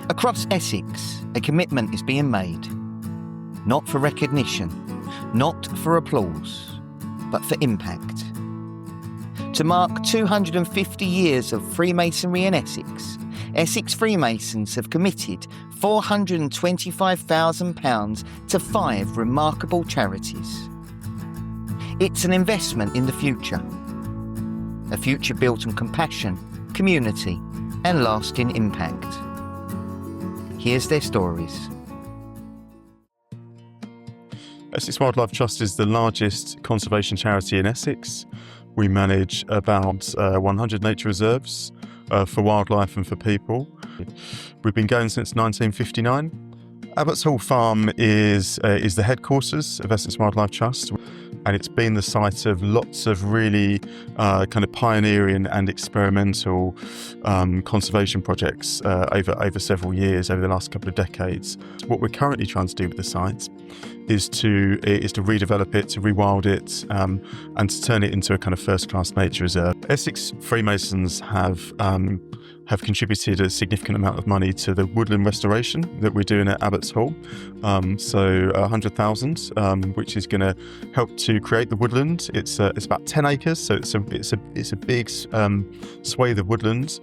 Across Essex, a commitment is being made, not for recognition, not for applause, but for impact. To mark 250 years of Freemasonry in Essex, Essex Freemasons have committed £425,000 to 5 remarkable charities. It's an investment in the future, a future built on compassion, community, and lasting impact. Here's their stories. Essex Wildlife Trust is the largest conservation charity in Essex. We manage about 100 nature reserves for wildlife and for people. We've been going since 1959. Abbots Hall Farm is the headquarters of Essex Wildlife Trust, and it's been the site of lots of really kind of pioneering and experimental conservation projects over several years, over the last couple of decades. What we're currently trying to do with the site is to redevelop it, to rewild it, and to turn it into a kind of first-class nature reserve. Essex Freemasons have contributed a significant amount of money to the woodland restoration that we're doing at Abbots Hall. So 100,000, which is going to help to create the woodland. It's about 10 acres, so it's a big swathe of woodland.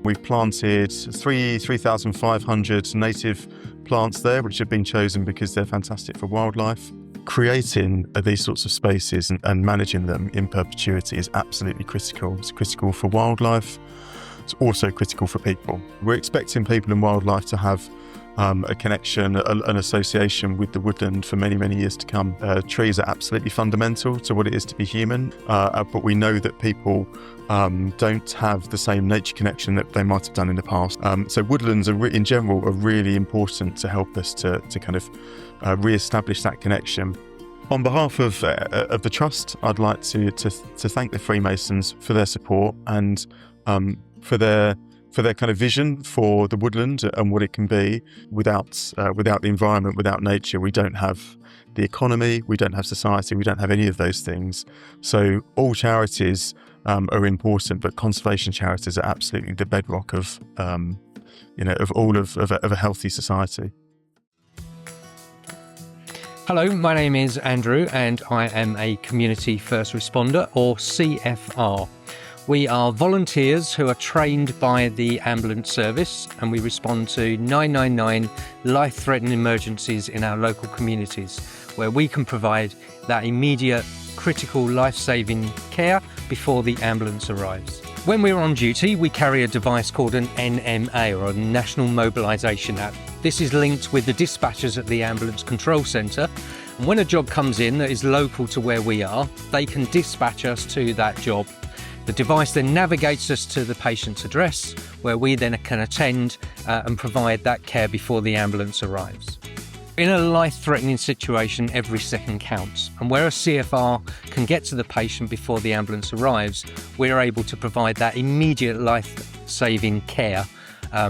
We've planted 3,500 native plants there, which have been chosen because they're fantastic for wildlife. Creating these sorts of spaces and managing them in perpetuity is absolutely critical. It's critical for wildlife. It's also critical for people. We're expecting people and wildlife to have a connection, an association with the woodland for many, many years to come. Trees are absolutely fundamental to what it is to be human, but we know that people don't have the same nature connection that they might have done in the past. So woodlands in general are really important to help us to kind of re-establish that connection. On behalf of the Trust, I'd like to thank the Freemasons for their support and for their kind of vision for the woodland and what it can be. Without the environment, without nature, we don't have the economy, we don't have society, we don't have any of those things. So all charities are important, but conservation charities are absolutely the bedrock of all of a healthy society. Hello, my name is Andrew and I am a community first responder, or CFR. We are volunteers who are trained by the ambulance service, and we respond to 999 life-threatening emergencies in our local communities, where we can provide that immediate critical life-saving care before the ambulance arrives. When we're on duty, we carry a device called an NMA, or a National Mobilisation App. This is linked with the dispatchers at the Ambulance Control Centre, and when a job comes in that is local to where we are, they can dispatch us to that job. The device then navigates us to the patient's address, where we then can attend and provide that care before the ambulance arrives. In a life-threatening situation, every second counts, and where a CFR can get to the patient before the ambulance arrives, we're able to provide that immediate life-saving care,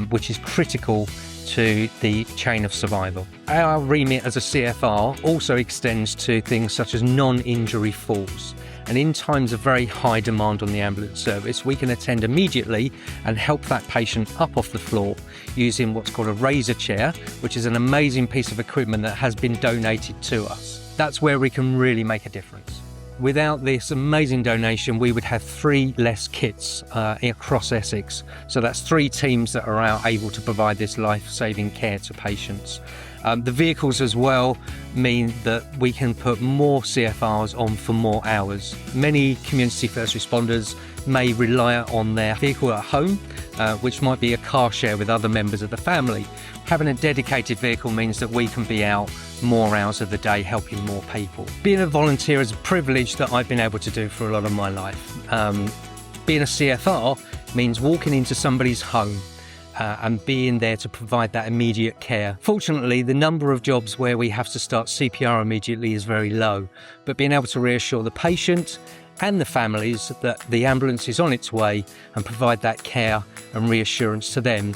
which is critical to the chain of survival. Our remit as a CFR also extends to things such as non-injury falls. And in times of very high demand on the ambulance service, we can attend immediately and help that patient up off the floor using what's called a razor chair, which is an amazing piece of equipment that has been donated to us. That's where we can really make a difference. Without this amazing donation, we would have 3 less kits across Essex. So that's 3 teams that are out able to provide this life-saving care to patients. The vehicles as well mean that we can put more CFRs on for more hours. Many community first responders may rely on their vehicle at home, which might be a car share with other members of the family. Having a dedicated vehicle means that we can be out more hours of the day helping more people. Being a volunteer is a privilege that I've been able to do for a lot of my life. Being a CFR means walking into somebody's home and being there to provide that immediate care. Fortunately, the number of jobs where we have to start CPR immediately is very low, but being able to reassure the patient and the families that the ambulance is on its way and provide that care and reassurance to them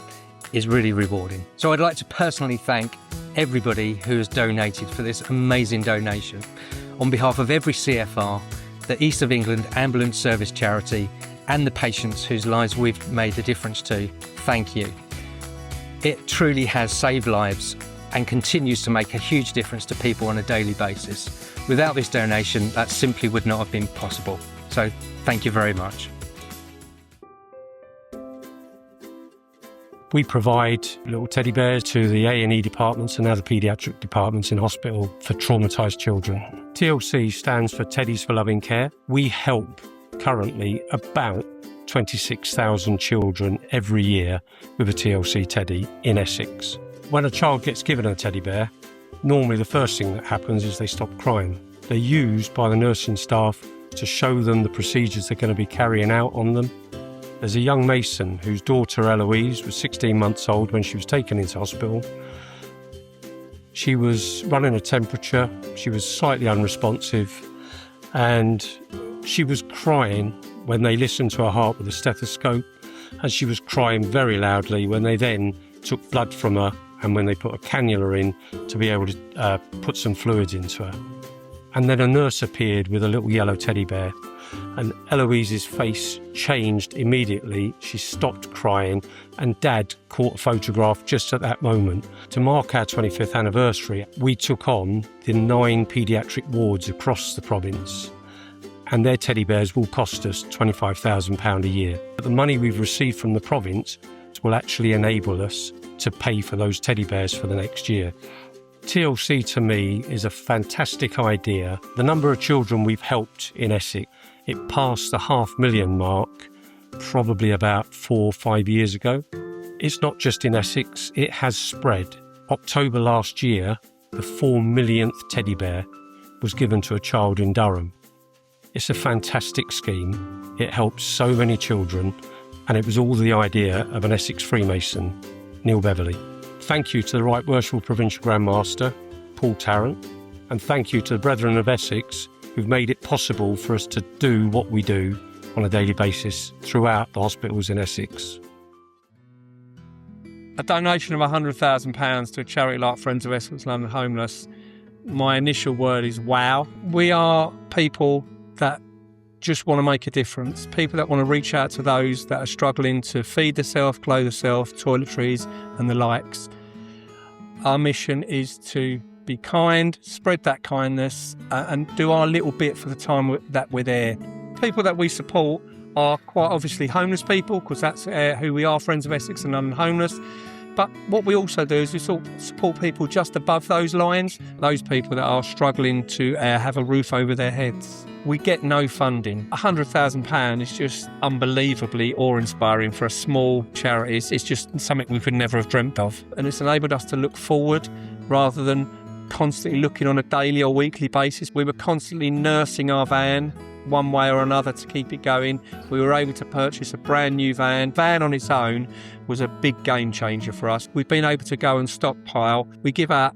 is really rewarding. So I'd like to personally thank everybody who has donated for this amazing donation. On behalf of every CFR, the East of England Ambulance Service Charity, and the patients whose lives we've made a difference to, thank you. It truly has saved lives and continues to make a huge difference to people on a daily basis. Without this donation, that simply would not have been possible. So thank you very much. We provide little teddy bears to the A&E departments and other paediatric departments in hospital for traumatised children. TLC stands for Teddies for Loving Care. We help currently about 26,000 children every year with a TLC teddy in Essex. When a child gets given a teddy bear, normally the first thing that happens is they stop crying. They're used by the nursing staff to show them the procedures they're going to be carrying out on them. There's a young Mason whose daughter Eloise was 16 months old when she was taken into hospital. She was running a temperature, she was slightly unresponsive, and she was crying when they listened to her heart with a stethoscope, and she was crying very loudly when they then took blood from her and when they put a cannula in to be able to put some fluids into her. And then a nurse appeared with a little yellow teddy bear, and Eloise's face changed immediately. She stopped crying, and Dad caught a photograph just at that moment. To mark our 25th anniversary, we took on the 9 paediatric wards across the province, and their teddy bears will cost us £25,000 a year. But the money we've received from the province will actually enable us to pay for those teddy bears for the next year. TLC to me is a fantastic idea. The number of children we've helped in Essex, it passed the 500,000 mark probably about 4 or 5 years ago. It's not just in Essex, it has spread. October last year, the 4 millionth teddy bear was given to a child in Durham. It's a fantastic scheme. It helps so many children, and it was all the idea of an Essex Freemason, Neil Beverley. Thank you to the Right Worshipful Provincial Grand Master, Paul Tarrant, and thank you to the Brethren of Essex who've made it possible for us to do what we do on a daily basis throughout the hospitals in Essex. A donation of £100,000 to a charity like Friends of Essex London Homeless, my initial word is wow. We are people that just want to make a difference, people that want to reach out to those that are struggling to feed themselves, clothe themselves, toiletries and the likes. Our mission is to be kind, spread that kindness and do our little bit for the time that we're there. People that we support are quite obviously homeless people, because that's who we are, Friends of Essex and London Homeless. But what we also do is we support people just above those lines, those people that are struggling to have a roof over their heads. We get no funding. £100,000 is just unbelievably awe-inspiring for a small charity. It's just something we could never have dreamt of. And it's enabled us to look forward rather than constantly looking on a daily or weekly basis. We were constantly nursing our van one way or another to keep it going. We were able to purchase a brand new van. Van on its own was a big game changer for us. We've been able to go and stockpile. We give out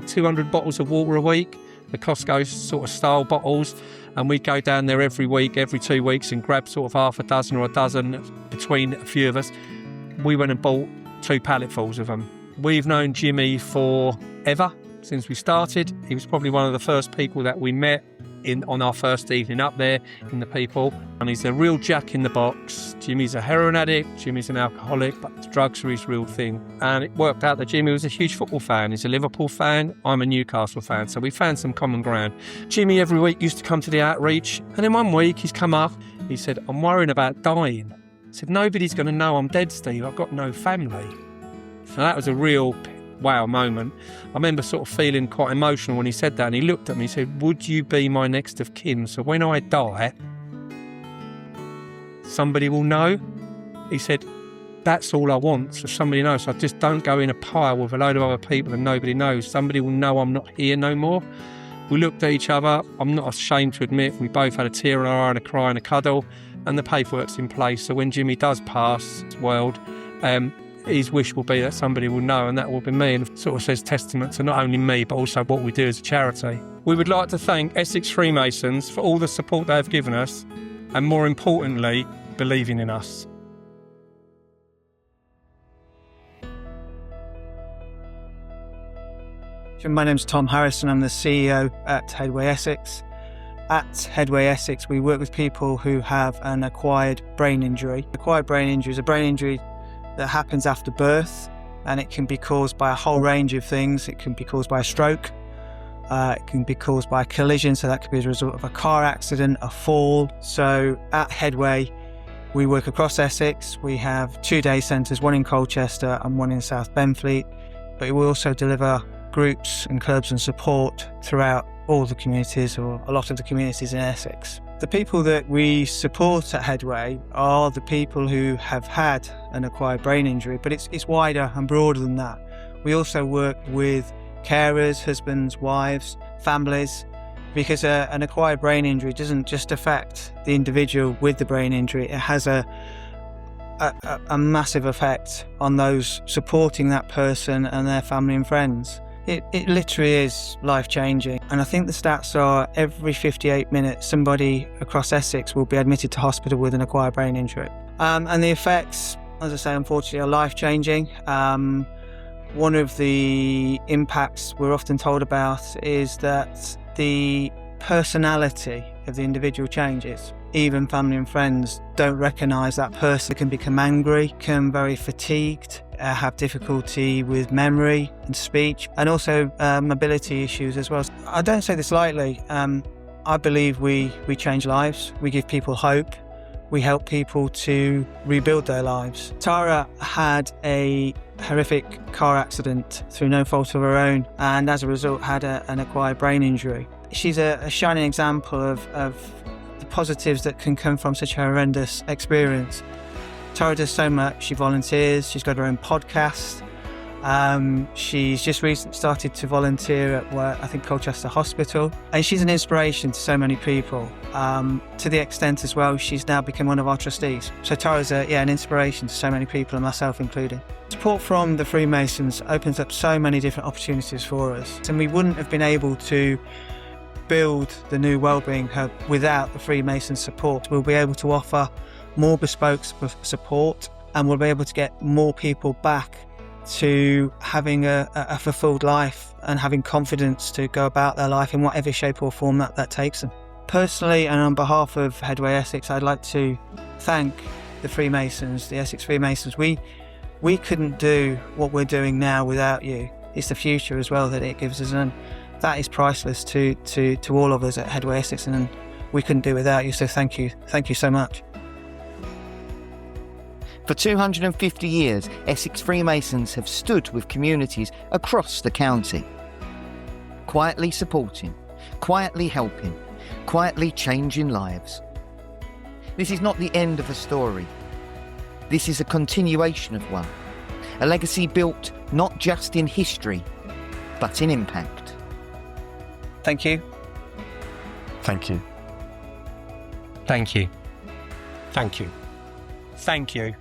200 bottles of water a week, the Costco sort of style bottles, and we go down there every week, every 2 weeks, and grab sort of half a dozen or a dozen between a few of us. We went and bought 2 palletfuls of them. We've known Jimmy forever, since we started. He was probably one of the first people that we met on our first evening up there in the people, and he's a real jack in the box. Jimmy's a heroin addict, Jimmy's an alcoholic, but drugs are his real thing. And it worked out that Jimmy was a huge football fan. He's a Liverpool fan, I'm a Newcastle fan, so we found some common ground. Jimmy every week used to come to the outreach, and then one week he's come up, he said, I'm worrying about dying. I said, nobody's going to know I'm dead, Steve, I've got no family. So that was a real wow moment. I remember sort of feeling quite emotional when he said that, and he looked at me and said, would you be my next of kin? So when I die, somebody will know. He said, that's all I want, so somebody knows. So I just don't go in a pile with a load of other people and nobody knows. Somebody will know I'm not here no more. We looked at each other. I'm not ashamed to admit we both had a tear in our eye and a cry and a cuddle, and the paperwork's in place. So when Jimmy does pass this world, his wish will be that somebody will know, and that will be me, and it sort of says testament to not only me but also what we do as a charity. We would like to thank Essex Freemasons for all the support they have given us, and more importantly, believing in us. My name's Tom Harrison. I'm the CEO at Headway Essex. At Headway Essex, we work with people who have an acquired brain injury. Acquired brain injury is a brain injury that happens after birth. and it can be caused by a whole range of things. It can be caused by a stroke, it can be caused by a collision, so that could be as a result of a car accident, a fall. So at Headway, we work across Essex. We have 2 day centres, one in Colchester and one in South Benfleet, but we also deliver groups and clubs and support throughout all the communities, or a lot of the communities in Essex. The people that we support at Headway are the people who have had an acquired brain injury, but it's wider and broader than that. We also work with carers, husbands, wives, families, because an acquired brain injury doesn't just affect the individual with the brain injury, it has a massive effect on those supporting that person and their family and friends. It literally is life-changing, and I think the stats are every 58 minutes somebody across Essex will be admitted to hospital with an acquired brain injury. And the effects, as I say, unfortunately are life-changing. One of the impacts we're often told about is that the personality of the individual changes. Even family and friends don't recognise that person. They can become angry, become very fatigued, have difficulty with memory and speech, and also mobility issues as well. I don't say this lightly. I believe we change lives. We give people hope. We help people to rebuild their lives. Tara had a horrific car accident through no fault of her own, and as a result had an acquired brain injury. She's a shining example of the positives that can come from such a horrendous experience. Tara does so much. She volunteers. She's got her own podcast. She's just recently started to volunteer at I think Colchester Hospital, and she's an inspiration to so many people. To the extent as well, she's now become one of our trustees. So Tara's an inspiration to so many people, and myself included. Support from the Freemasons opens up so many different opportunities for us, and we wouldn't have been able to build the new wellbeing hub without the Freemasons support. We'll be able to offer more bespoke support, and we'll be able to get more people back to having a fulfilled life and having confidence to go about their life in whatever shape or form that takes them. Personally, and on behalf of Headway Essex, I'd like to thank the Freemasons, the Essex Freemasons. We couldn't do what we're doing now without you. It's the future as well that it gives us, and that is priceless to all of us at Headway Essex, and we couldn't do without you, so thank you so much. For 250 years, Essex Freemasons have stood with communities across the county, quietly supporting, quietly helping, quietly changing lives. This is not the end of a story. This is a continuation of one, a legacy built not just in history, but in impact. Thank you. Thank you. Thank you. Thank you. Thank you.